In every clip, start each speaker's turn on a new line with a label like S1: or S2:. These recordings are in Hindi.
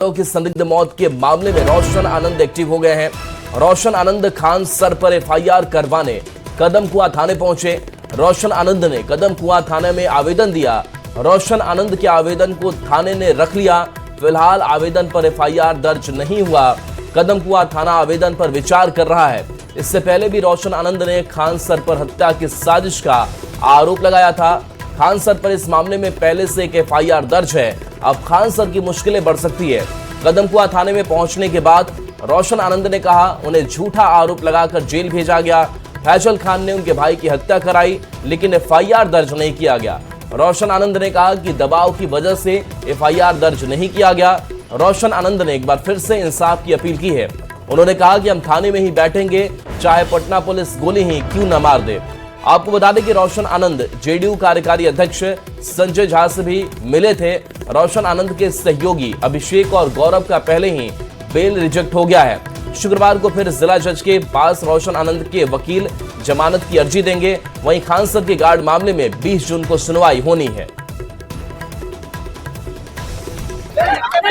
S1: की संदिग्ध मौत के मामले में रोशन आनंद एक्टिव हो गए हैं। रोशन आनंद खान सर पर एफआईआर करवाने कदम कुआं थाने पहुंचे। रोशन आनंद ने कदम कुआं थाने में आवेदन दिया। रोशन आनंद के आवेदन को थाने ने रख लिया। फिलहाल आवेदन पर एफआईआर दर्ज नहीं हुआ। कदम कुआं थाना आवेदन पर विचार कर रहा है। इससे पहले भी रोशन आनंद ने खान सर पर हत्या की साजिश का आरोप लगाया था। खान सर पर इस मामले में पहले से एक एफआईआर दर्ज है। अब खान सर की मुश्किलें बढ़ सकती है। कदम कुआं थाने में पहुंचने के बाद रोशन आनंद ने कहा उन्हें झूठा आरोप लगाकर जेल भेजा गया। फैजल खान ने उनके भाई की हत्या कराई, लेकिन एफआईआर दर्ज नहीं किया गया। रोशन आनंद ने कहा कि दबाव की वजह से एफआईआर दर्ज नहीं किया गया। रोशन आनंद ने एक बार फिर से इंसाफ की अपील की है। उन्होंने कहा कि हम थाने में ही बैठेंगे, चाहे पटना पुलिस गोली ही क्यों न मार दे। आपको बता दें कि रोशन आनंद जेडीयू कार्यकारी अध्यक्ष संजय झा से भी मिले थे। रोशन आनंद के सहयोगी अभिषेक और गौरव का पहले ही बेल रिजेक्ट हो गया है। शुक्रवार को फिर जिला जज के पास रोशन आनंद के वकील जमानत की अर्जी देंगे। वहीं खान सर के गार्ड मामले में 20 जून को सुनवाई होनी है।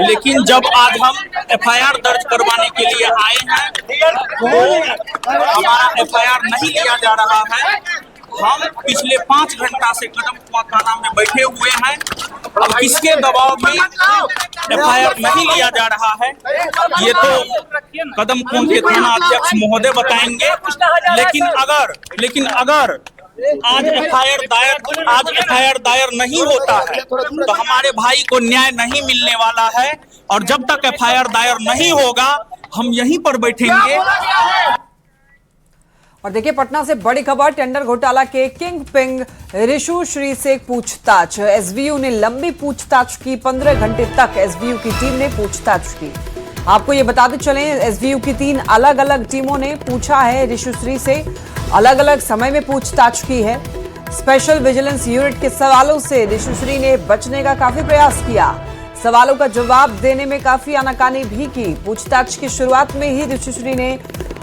S2: लेकिन जब आज हम एफआईआर दर्ज करवाने के लिए आए हैं तो हमारा एफआईआर नहीं लिया जा रहा है। हम पिछले 5 घंटा से कदम कुआं थाना में बैठे हुए हैं। अब किसके दबाव में एफआईआर नहीं लिया जा रहा है ये तो कदम कुआं के थाना अध्यक्ष महोदय बताएंगे। लेकिन अगर आज एफआईआर दायर नहीं होता है तो हमारे भाई को न्याय नहीं मिलने वाला है। और जब तक एफआईआर दायर नहीं होगा हम यहीं पर बैठेंगे।
S3: और देखिए पटना से बड़ी खबर, टेंडर घोटाला के किंग पिंग ऋषु श्री से पूछताछ। एसवीयू ने लंबी पूछताछ की। 15 घंटे तक एसवीयू की टीम ने पूछताछ की। आपको ये बताते चलें, एसवीयू की 3 अलग अलग टीमों ने पूछा है ऋषु श्री से। अलग अलग समय में पूछताछ की है। स्पेशल विजिलेंस यूनिट के सवालों से ऋषु श्री ने बचने का काफी प्रयास किया। सवालों का जवाब देने में काफी आनाकानी भी की। पूछताछ की शुरुआत में ही ऋषु श्री ने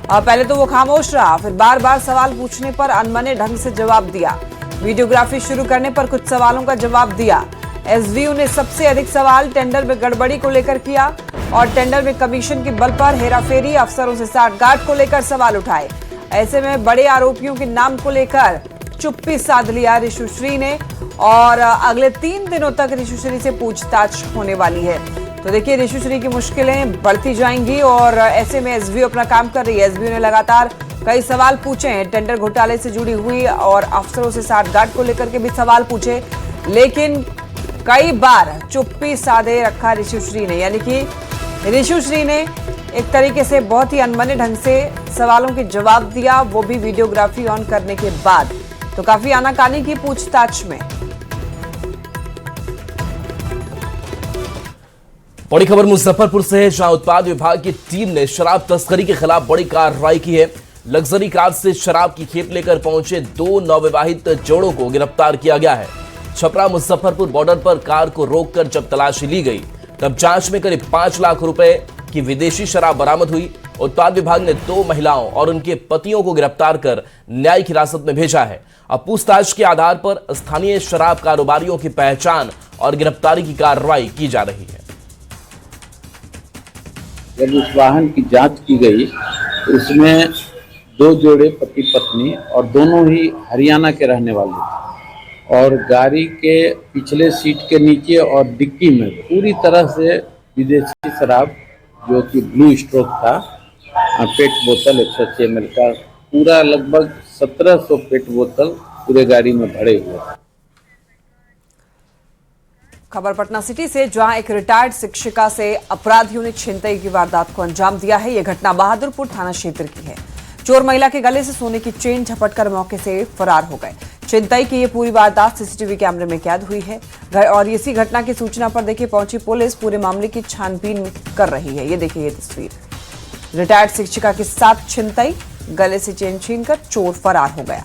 S3: पहले तो वो खामोश रहा, फिर बार बार सवाल पूछने पर अनमने ढंग से जवाब दिया। वीडियोग्राफी शुरू करने पर कुछ सवालों का जवाब दिया। एसवीयू ने सबसे अधिक सवाल टेंडर में गड़बड़ी को लेकर किया और टेंडर में कमीशन के बल पर हेराफेरी, अफसरों से साठगांठ को लेकर सवाल उठाए। ऐसे में बड़े आरोपियों के नाम को लेकर चुप्पी साध लिया ऋषु श्री ने और अगले 3 दिनों तक ऋषु श्री से पूछताछ होने वाली है। तो देखिए ऋषु श्री की मुश्किलें बढ़ती जाएंगी और ऐसे में एसवीयू अपना काम कर रही है। एसवीयू ने लगातार कई सवाल पूछे हैं, टेंडर घोटाले से जुड़ी हुई और अफसरों से साठगांठ को लेकर के भी सवाल पूछे, लेकिन कई बार चुप्पी साधे रखा ऋषु श्री ने। यानी कि ऋषु श्री ने एक तरीके से बहुत ही अनमने ढंग से सवालों के जवाब दिया, वो भी वीडियोग्राफी ऑन करने के बाद। तो काफी आनाकानी की पूछताछ में।
S1: बड़ी खबर मुजफ्फरपुर से है, जहां उत्पाद विभाग की टीम ने शराब तस्करी के खिलाफ बड़ी कार्रवाई की है। लग्जरी कार से शराब की खेप लेकर पहुंचे 2 नवविवाहित जोड़ों को गिरफ्तार किया गया है। छपरा मुजफ्फरपुर बॉर्डर पर कार को रोककर जब तलाशी ली गई तब जांच में करीब 5 लाख रुपए की विदेशी शराब बरामद हुई। उत्पाद विभाग ने 2 महिलाओं और उनके पतियों को गिरफ्तार कर न्यायिक हिरासत में भेजा है। अब पूछताछ के आधार पर स्थानीय शराब कारोबारियों की पहचान और गिरफ्तारी की कार्रवाई की जा रही है।
S4: जब उस वाहन की जांच की गई तो उसमें 2 जोड़े पति पत्नी और दोनों ही हरियाणा के रहने वाले थे और गाड़ी के पिछले सीट के नीचे और डिक्की में पूरी तरह से विदेशी शराब जो कि ब्लू स्ट्रोक था, पेट बोतल 180 ml का पूरा लगभग 1700 पेट बोतल पूरे गाड़ी में भरे हुए।
S3: खबर पटना सिटी से, जहां एक रिटायर्ड शिक्षिका से अपराधियों ने छिनतई की वारदात को अंजाम दिया है। यह घटना बहादुरपुर थाना क्षेत्र की है। चोर महिला के गले से सोने की चेन झपटकर मौके से फरार हो गए। छिनतई की ये पूरी वारदात सीसीटीवी कैमरे में कैद हुई है और इसी घटना की सूचना पर देखिए पहुंची पुलिस पूरे मामले की छानबीन कर रही है। ये देखिए ये तस्वीर, रिटायर्ड शिक्षिका के साथ छिनतई, गले से चेन छीनकर चोर फरार हो गया।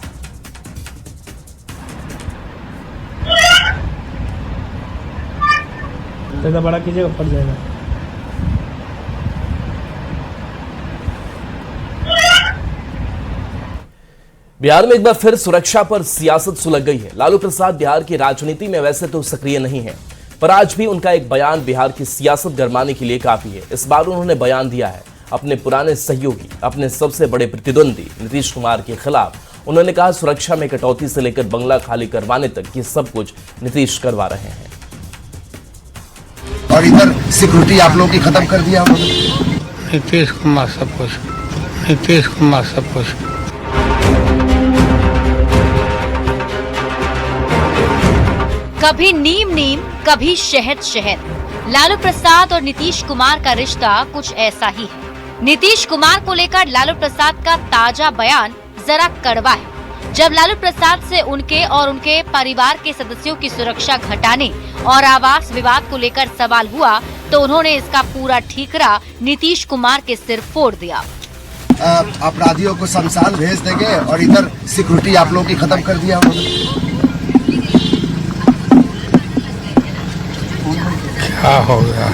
S5: तो बड़ा कीजिएगा, पड़ जाएगा।
S1: बिहार में एक बार फिर सुरक्षा पर सियासत सुलग गई है। लालू प्रसाद बिहार की राजनीति में वैसे तो सक्रिय नहीं है, पर आज भी उनका एक बयान बिहार की सियासत गरमाने के लिए काफी है। इस बार उन्होंने बयान दिया है अपने पुराने सहयोगी, अपने सबसे बड़े प्रतिद्वंदी नीतीश कुमार के खिलाफ। उन्होंने कहा सुरक्षा में कटौती से लेकर बंगला खाली करवाने तक ये सब कुछ नीतीश करवा रहे हैं।
S6: और इधर सिक्योरिटी आप लोगों की खत्म कर दिया उन्होंने।
S7: नीतीश कुमार सब कुछ, नीतीश कुमार सब कुछ।
S8: कभी नीम नीम, कभी शहद शहद। लालू प्रसाद और नीतीश कुमार का रिश्ता कुछ ऐसा ही है। नीतीश कुमार को लेकर लालू प्रसाद का ताजा बयान जरा कड़वा है। जब लालू प्रसाद से उनके और उनके परिवार के सदस्यों की सुरक्षा घटाने और आवास विवाद को लेकर सवाल हुआ तो उन्होंने इसका पूरा ठीकरा नीतीश कुमार के सिर फोड़ दिया।
S6: अपराधियों को शमशान भेज देंगे और इधर सिक्योरिटी आप लोगों की खत्म कर दिया उन्होंने।
S7: क्या हो गया?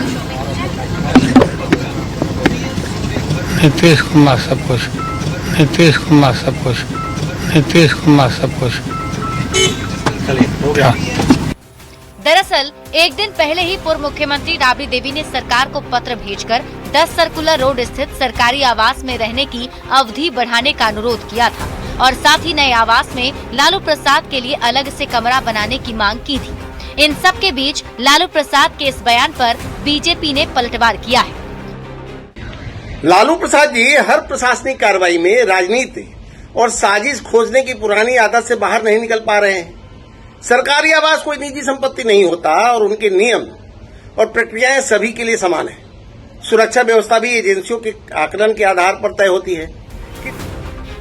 S7: नीतीश कुमार सब कुछ, नीतीश कुमार सब कुछ, नीतीश कुमार सब कुछ।
S8: दरअसल एक दिन पहले ही पूर्व मुख्यमंत्री राबड़ी देवी ने सरकार को पत्र भेजकर 10 सर्कुलर रोड स्थित सरकारी आवास में रहने की अवधि बढ़ाने का अनुरोध किया था और साथ ही नए आवास में लालू प्रसाद के लिए अलग से कमरा बनाने की मांग की थी। इन सब के बीच लालू प्रसाद के इस बयान पर बीजेपी ने पलटवार किया है।
S9: लालू प्रसाद जी हर प्रशासनिक कार्रवाई में राजनीति और साजिश खोजने की पुरानी आदत से बाहर नहीं निकल पा रहे हैं। सरकारी आवास कोई निजी संपत्ति नहीं होता और उनके नियम और प्रक्रियाएं सभी के लिए समान है। सुरक्षा व्यवस्था भी एजेंसियों के आकलन के आधार पर तय होती है।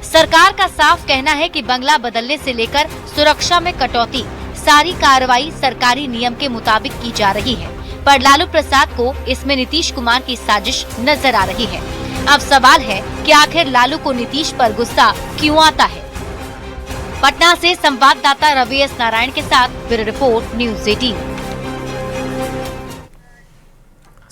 S8: सरकार का साफ कहना है कि बंगला बदलने से लेकर सुरक्षा में कटौती सारी कार्रवाई सरकारी नियम के मुताबिक की जा रही है, पर लालू प्रसाद को इसमें नीतीश कुमार की साजिश नजर आ रही है। अब सवाल है कि आखिर लालू को नीतीश पर गुस्सा क्यों आता है। पटना से संवाददाता रवि एस नारायण के साथ ब्यूरो रिपोर्ट न्यूज़ 18।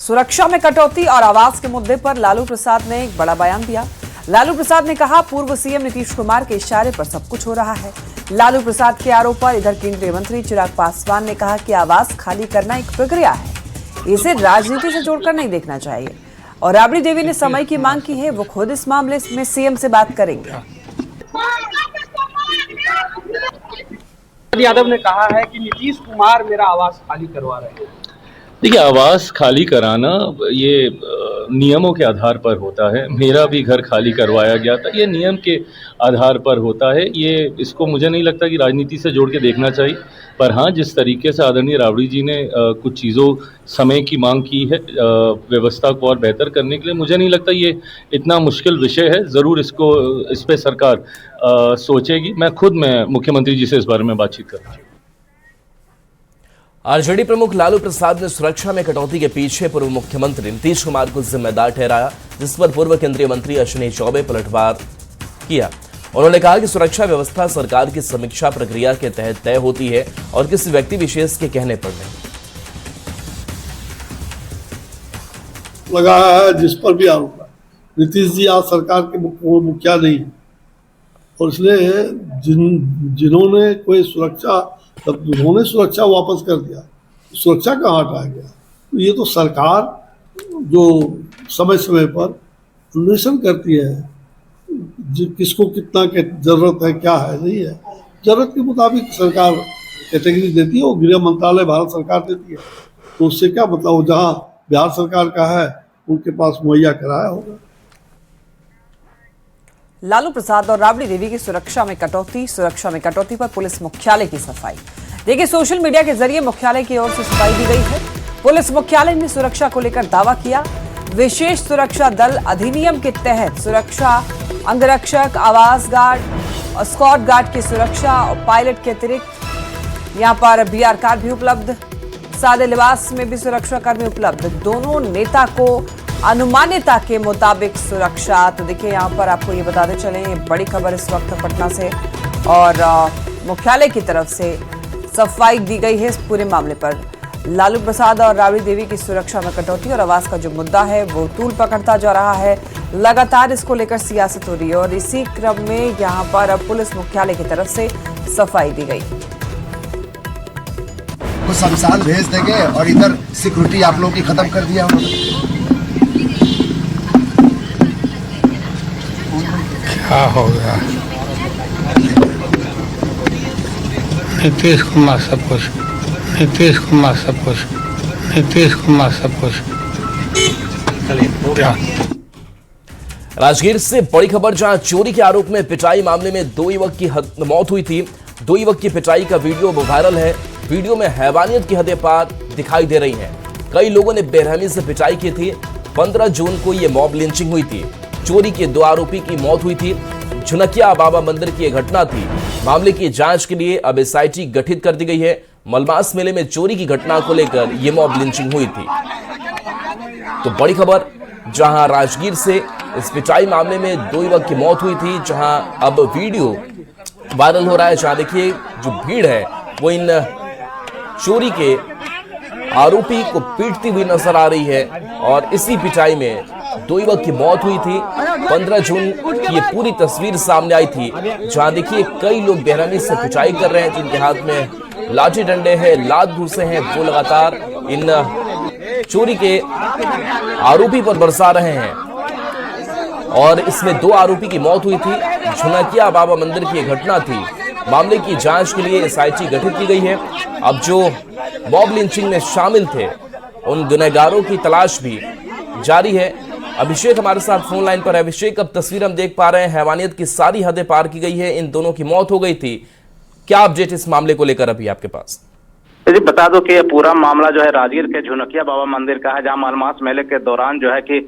S3: सुरक्षा में कटौती और आवास के मुद्दे पर लालू प्रसाद ने एक बड़ा बयान दिया। लालू प्रसाद ने कहा पूर्व सीएम नीतीश कुमार के इशारे पर सब कुछ हो रहा है। लालू प्रसाद के आरोप पर इधर केंद्रीय मंत्री चिराग पासवान ने कहा कि आवास खाली करना एक प्रक्रिया है, इसे राजनीति से जोड़कर नहीं देखना चाहिए। और राबड़ी देवी ने समय की मांग की है, वो खुद इस मामले में सीएम से बात करेंगे।
S10: यादव ने कहा है कि नीतीश कुमार मेरा आवास खाली करवा रहे हैं।
S11: देखिए, आवास खाली कराना ये नियमों के आधार पर होता है। मेरा भी घर खाली करवाया गया था, ये नियम के आधार पर होता है। ये इसको मुझे नहीं लगता कि राजनीति से जोड़ के देखना चाहिए। पर हाँ, जिस तरीके से आदरणीय राबड़ी जी ने कुछ चीज़ों समय की मांग की है व्यवस्था को और बेहतर करने के लिए, मुझे नहीं लगता ये इतना मुश्किल विषय है। ज़रूर इस पे सरकार सोचेगी। मैं मुख्यमंत्री जी से इस बारे में बातचीत करूँगा।
S1: आरजेडी प्रमुख लालू प्रसाद ने सुरक्षा में कटौती के पीछे पूर्व मुख्यमंत्री नीतीश कुमार को जिम्मेदार ठहराया, जिस पर पूर्व केंद्रीय मंत्री अश्विनी चौबे पलटवार किया। उन्होंने कहा कि सुरक्षा व्यवस्था सरकार की समीक्षा प्रक्रिया के तहत तय होती है और किसी व्यक्ति विशेष के कहने पर नहीं।
S12: लगा है जिस पर भी आरोप है, नीतीश जी आज सरकार के मुखिया नहीं है और इसलिए जिन्होंने कोई सुरक्षा, तब उन्होंने सुरक्षा वापस कर दिया, सुरक्षा कहाँ हटा गया। तो ये तो सरकार जो समय समय पर अन्वेषण करती है किसको कितना के जरूरत है, क्या है, नहीं है, जरूरत के मुताबिक सरकार कैटेगरी देती है और गृह मंत्रालय भारत सरकार देती है। तो उससे क्या मतलब, जहाँ बिहार सरकार का है उनके पास मुहैया कराया होगा।
S3: लालू प्रसाद और राबड़ी देवी की सुरक्षा में कटौती पर पुलिस मुख्यालय की सफाई। देखिए, सोशल मीडिया के जरिए मुख्यालय की ओर से सफाई दी गई है। पुलिस मुख्यालय ने सुरक्षा को लेकर दावा किया। विशेष सुरक्षा दल अधिनियम के तहत सुरक्षा अंगरक्षक, आवास गार्ड और स्कॉट गार्ड की सुरक्षा और पायलट के अतिरिक्त यहाँ पर बीआर कार भी उपलब्ध, सादे लिबास में भी सुरक्षा कर्मी उपलब्ध। दोनों नेता को अनुमानियता के मुताबिक सुरक्षा। तो देखिए, यहाँ पर आपको ये बताते चले, ये बड़ी खबर इस वक्त पटना से और मुख्यालय की तरफ से सफाई दी गई है इस पूरे मामले पर। लालू प्रसाद और राबड़ी देवी की सुरक्षा में कटौती और आवास का जो मुद्दा है वो तूल पकड़ता जा रहा है। लगातार इसको लेकर सियासत हो रही है और इसी क्रम में यहाँ पर अब पुलिस मुख्यालय की तरफ से सफाई दी गई।
S6: को शमशान भेज देंगे और इधर सिक्योरिटी आप लोगों की खत्म कर दिया उन्होंने।
S7: क्या हो गया? नीतीश कुमार सब कुछ, नीतीश कुमार सब कुछ, नीतीश कुमार सब कुछ। क्या
S1: राजगीर से बड़ी खबर, जहां चोरी के आरोप में पिटाई मामले में 2 युवक की मौत हुई थी। 2 युवक की पिटाई का वीडियो वायरल है। वीडियो में हैवानियत की हदें पार दिखाई दे रही हैं। कई लोगों ने बेरहमी से पिटाई की थी। 15 जून को यह मॉब लिंचिंग हुई थी। चोरी के 2 आरोपी की मौत हुई थी। झुनकिया बाबा मंदिर की यह घटना थी। मामले की जांच के लिए अब SIT गठित कर दी गई है। मलमास मेले में चोरी की घटना को लेकर यह मॉब लिंचिंग हुई थी। तो बड़ी खबर, जहां राजगीर से इस पिटाई मामले में 2 युवक की मौत हुई थी, जहां अब वीडियो वायरल हो रहा है। जहां देखिए जो भीड़ है वो इन चोरी के आरोपी को पीटती हुई नजर आ रही है। और इसी पिटाई में 2 युवक की मौत हुई थी। 15 जून की ये पूरी तस्वीर सामने आई थी, जहां देखिए कई लोग बेरहमी से पिटाई कर रहे हैं। जिनके हाथ में लाठी डंडे हैं, लात घूंसे हैं, वो लगातार इन चोरी के आरोपी पर बरसा रहे हैं। और इसमें 2 आरोपी की मौत हुई थी। झुनकिया बाबा मंदिर की घटना थी। मामले की जांच के लिए SIT गठित की गई है। अब जो मॉब लिंचिंग में शामिल थे उन गुनहगारों की तलाश भी जारी है। अभिषेक हमारे साथ फोन लाइन पर है। अभिषेक, अब तस्वीर हम देख पा रहे हैं, हैवानियत की सारी हदें पार की गई है। इन दोनों की मौत हो गई थी। क्या अपडेट इस मामले को लेकर अभी आपके पास?
S13: जी बता दो कि ये पूरा मामला जो है राजगीर के झुनकिया बाबा मंदिर का है, जहां मलमास मेले के दौरान जो है कि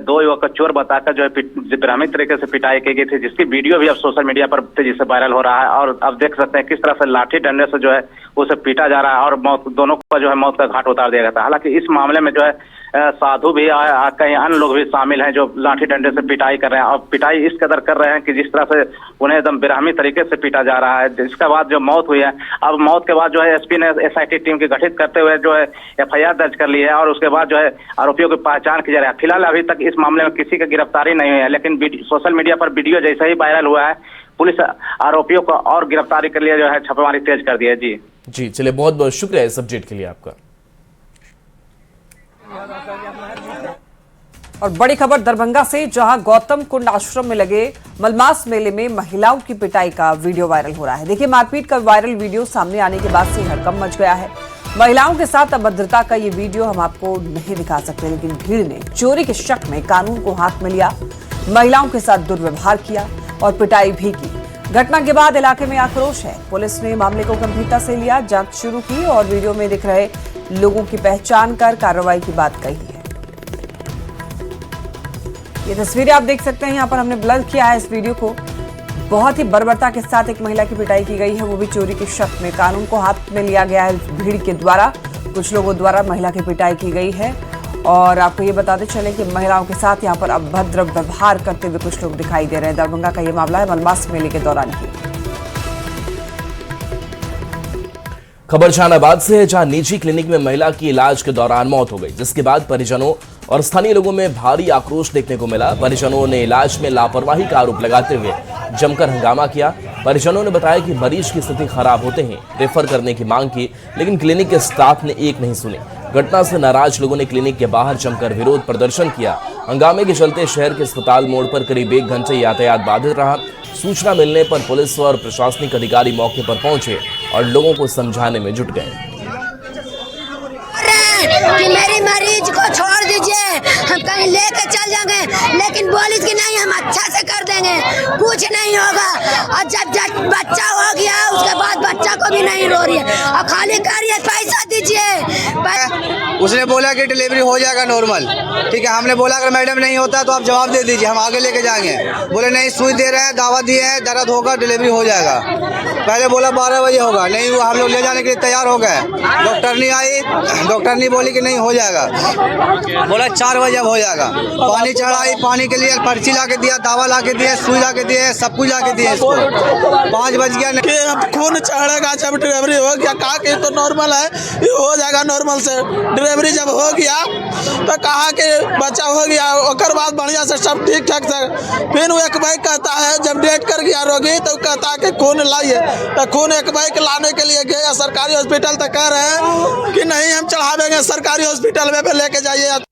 S13: 2 युवक को चोर बताकर जो है बेरहमी तरीके से पिटाई की गई थी, जिसकी वीडियो भी अब सोशल मीडिया पर तेजी से वायरल हो रहा है। और अब देख सकते हैं किस तरह से लाठी डंडे से जो है उसे पीटा जा रहा है और दोनों को जो है मौत का घाट उतार दिया गया था। हालांकि इस मामले में जो है साधु भी कई अन्य लोग भी शामिल हैं जो लाठी डंडे से पिटाई कर रहे हैं। और पिटाई इस कदर कर रहे हैं कि जिस तरह से उन्हें एकदम बेरहमी तरीके से पीटा जा रहा है। जिसके बाद जो मौत हुई है, अब मौत के बाद जो है SP ने SIT टीम की गठित करते हुए जो है FIR दर्ज कर ली है। और उसके बाद जो है आरोपियों की पहचान की जा रही है। फिलहाल अभी तक इस मामले में किसी की गिरफ्तारी नहीं हुई है, लेकिन सोशल मीडिया पर वीडियो जैसे ही वायरल हुआ है, पुलिस आरोपियों को और गिरफ्तारी के लिए जो है छापेमारी तेज कर दी है। जी
S1: चलिए, बहुत बहुत शुक्रिया इस अपडेट के लिए आपका।
S3: और बड़ी खबर दरभंगा से, जहां गौतम कुंड आश्रम में लगे मलमास मेले में महिलाओं की पिटाई का वीडियो वायरल हो रहा है। देखिए, मारपीट का वायरल वीडियो सामने आने के बाद से हड़कंप मच गया है। महिलाओं के साथ अभद्रता का ये वीडियो हम आपको नहीं दिखा सकते, लेकिन भीड़ ने चोरी के शक में कानून को हाथ में लिया, महिलाओं के साथ दुर्व्यवहार किया और पिटाई भी की। घटना के बाद इलाके में आक्रोश है। पुलिस ने मामले को गंभीरता से लिया, जांच शुरू की और वीडियो में दिख रहे लोगों की पहचान कर कार्रवाई की बात कही है। ये तस्वीरें आप देख सकते हैं, यहाँ पर हमने ब्लर किया है इस वीडियो को। बहुत ही बर्बरता के साथ एक महिला की पिटाई की गई है, वो भी चोरी के शक में। कानून को हाथ में लिया गया है भीड़ के द्वारा, कुछ लोगों द्वारा महिला की पिटाई की गई है। और आपको ये बताते चलें कि महिलाओं के साथ यहाँ पर अभद्र व्यवहार करते हुए कुछ लोग दिखाई दे रहे हैं। दरभंगा का ये मामला है, मलमास मेले के दौरान की
S1: खबर जहानाबाद से है, जहां निजी क्लिनिक में महिला की इलाज के दौरान मौत हो गई, जिसके बाद परिजनों और स्थानीय लोगों में भारी आक्रोश देखने को मिला। परिजनों ने इलाज में लापरवाही का आरोप लगाते हुए जमकर हंगामा किया। परिजनों ने बताया कि मरीज की स्थिति खराब होते ही रेफर करने की मांग की, लेकिन क्लिनिक के स्टाफ ने एक नहीं सुनी। घटना से नाराज लोगों ने क्लिनिक के बाहर जमकर विरोध प्रदर्शन किया। हंगामे के चलते शहर के अस्पताल मोड़ पर करीब 1 घंटे यातायात बाधित रहा। सूचना मिलने पर पुलिस और प्रशासनिक अधिकारी मौके पर पहुंचे और लोगों को समझाने में जुट गए।
S14: कि मेरी मरीज को छोड़ दीजिए, हम कहीं लेके चल जाएंगे, लेकिन बोलिस कि नहीं हम अच्छा से कर देंगे, कुछ नहीं होगा। और जब बच्चा हो गया उसके बाद बच्चा को भी नहीं रो रही है और खाली करिए पैसा दीजिए।
S15: उसने बोला कि डिलीवरी हो जाएगा नॉर्मल, ठीक है। हमने बोला अगर मैडम नहीं होता तो आप जवाब दे दीजिए, हम आगे लेके जाएंगे। बोले नहीं, सुई दे रहे हैं, दावा दिए हैं, दर्द होगा, डिलीवरी हो जाएगा। पहले बोला 12 बजे होगा, नहीं हुआ। हम लोग ले जाने के लिए तैयार हो गए, डॉक्टर नहीं आई, डॉक्टर नहीं बोली कि नहीं हो जाएगा, बोला 4 बजे अब हो जाएगा। पानी चढ़ाई, पानी के लिए पर्ची ला के दिया, दावा ला के दिया, सुई ला के दिए, सब कुछ ला के दिए इसको। 5 बज गया,
S16: खून चढ़ेगा जब डिलीवरी हो गया, कहा कि तो नॉर्मल है, ये हो जाएगा नॉर्मल से। डिलीवरी जब हो गया तो कहा कि बच्चा हो गया, ओकर बाद बढ़िया से सब ठीक ठाक से फिर वो एक भाई कहता है जब डेट कर गया रोगी तो कहता है कि खून लाइए, तो खून एक भाई के लाने के लिए गया सरकारी हॉस्पिटल, तो कह रहे हैं कि नहीं हम चढ़ावेंगे सरकारी हॉस्पिटल में लेके जाइए।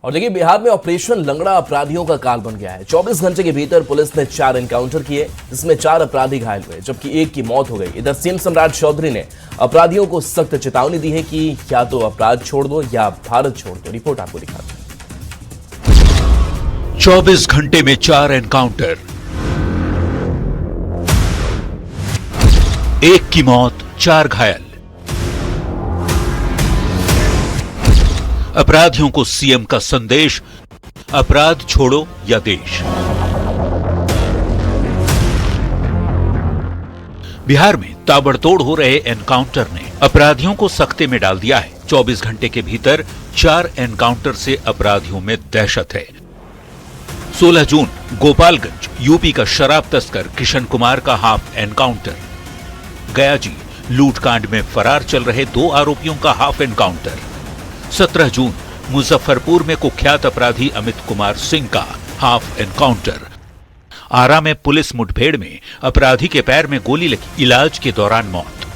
S1: और देखिए, बिहार में ऑपरेशन लंगड़ा अपराधियों का काल बन गया है। 24 घंटे के भीतर पुलिस ने 4 एनकाउंटर किए, जिसमें 4 अपराधी घायल हुए, जबकि 1 की मौत हो गई। इधर सीएम सम्राट चौधरी ने अपराधियों को सख्त चेतावनी दी है कि या तो अपराध छोड़ दो या भारत छोड़ दो। रिपोर्ट आपको दिखाते हैं।
S17: 24 घंटे में 4 एनकाउंटर, 1 की मौत, 4 घायल। अपराधियों को सीएम का संदेश, अपराध छोड़ो या देश। बिहार में ताबड़तोड़ हो रहे एनकाउंटर ने अपराधियों को सख्ते में डाल दिया है। 24 घंटे के भीतर 4 एनकाउंटर से अपराधियों में दहशत है। 16 जून गोपालगंज यूपी का शराब तस्कर किशन कुमार का हाफ एनकाउंटर। गयाजी लूटकांड में फरार चल रहे 2 आरोपियों का हाफ एनकाउंटर। 17 जून मुजफ्फरपुर में कुख्यात अपराधी अमित कुमार सिंह का हाफ एनकाउंटर। आरा में पुलिस मुठभेड़ में अपराधी के पैर में गोली लगी, इलाज के दौरान मौत।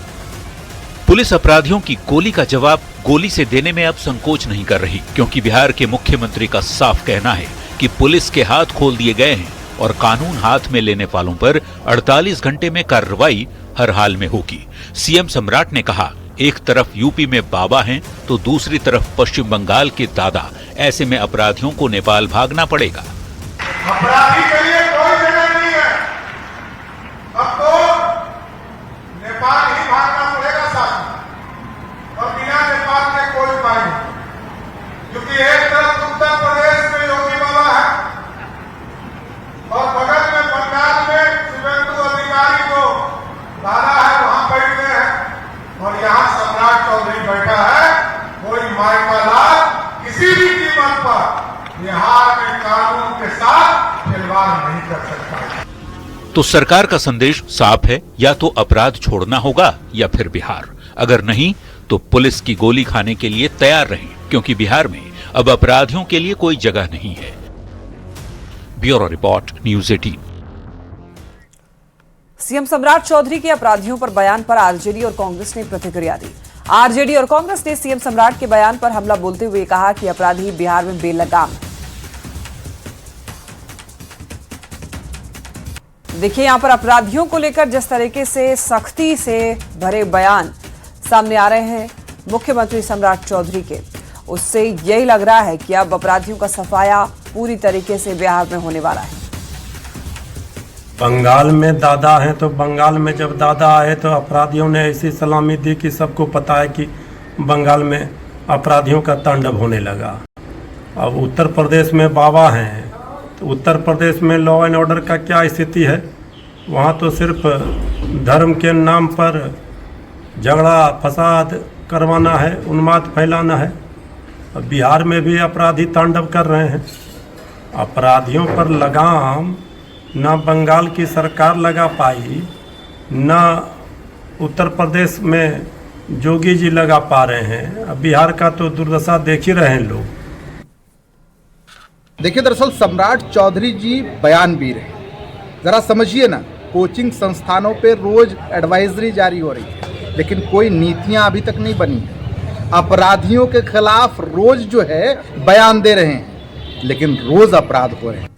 S17: पुलिस अपराधियों की गोली का जवाब गोली से देने में अब संकोच नहीं कर रही, क्योंकि बिहार के मुख्यमंत्री का साफ कहना है कि पुलिस के हाथ खोल दिए गए हैं और कानून हाथ में लेने वालों पर 48 घंटे में कार्रवाई हर हाल में होगी। सीएम सम्राट ने कहा, एक तरफ यूपी में बाबा हैं तो दूसरी तरफ पश्चिम बंगाल के दादा। ऐसे में अपराधियों को नेपाल भागना पड़ेगा।
S18: अपराधी के लिए कोई जगह नहीं है, अब तो नेपाल ही भागना पड़ेगा साथ, और बिना नेपाल के कोई उपाय नहीं। क्योंकि एक तरफ उत्तर प्रदेश में योगी बाबा है और बगल में बंगाल में शुभेंदु अधिकारी को दादा है, वहां बैठे हैं, और यहाँ सम्राट चौधरी बैठा है। कोई माई का लाल किसी भी कीमत पर बिहार में कानून के साथ खिलवाड़ नहीं कर सकता।
S17: तो सरकार का संदेश साफ है, या तो अपराध छोड़ना होगा या फिर बिहार। अगर नहीं तो पुलिस की गोली खाने के लिए तैयार रहें, क्योंकि बिहार में अब अपराधियों के लिए कोई जगह नहीं है। Bureau report, news 18।
S3: सीएम सम्राट चौधरी के अपराधियों पर बयान पर आरजेडी और कांग्रेस ने प्रतिक्रिया दी। आरजेडी और कांग्रेस ने सीएम सम्राट के बयान पर हमला बोलते हुए कहा कि अपराधी बिहार में बेलगाम है। देखिए, यहां पर अपराधियों को लेकर जिस तरीके से सख्ती से भरे बयान सामने आ रहे हैं मुख्यमंत्री सम्राट चौधरी के, उससे यही लग रहा है कि अब अपराधियों का सफाया पूरी तरीके से बिहार में होने वाला है।
S5: बंगाल में दादा हैं तो बंगाल में जब दादा आए तो अपराधियों ने ऐसी सलामी दी कि सबको पता है कि बंगाल में अपराधियों का तांडव होने लगा। अब उत्तर प्रदेश में बाबा हैं तो उत्तर प्रदेश में लॉ एंड ऑर्डर का क्या स्थिति है? वहाँ तो सिर्फ धर्म के नाम पर झगड़ा फसाद करवाना है, उन्माद फैलाना है। अब बिहार में भी अपराधी तांडव कर रहे हैं। अपराधियों पर लगाम ना बंगाल की सरकार लगा पाई, ना उत्तर प्रदेश में जोगी जी लगा पा रहे हैं। अब बिहार का तो दुर्दशा देख ही रहे हैं लोग।
S19: देखिए, दरअसल सम्राट चौधरी जी बयानवीर हैं। जरा समझिए ना, कोचिंग संस्थानों पे रोज एडवाइजरी जारी हो रही है, लेकिन कोई नीतियां अभी तक नहीं बनी है। अपराधियों के खिलाफ रोज जो है बयान दे रहे हैं, लेकिन रोज अपराध हो रहे हैं।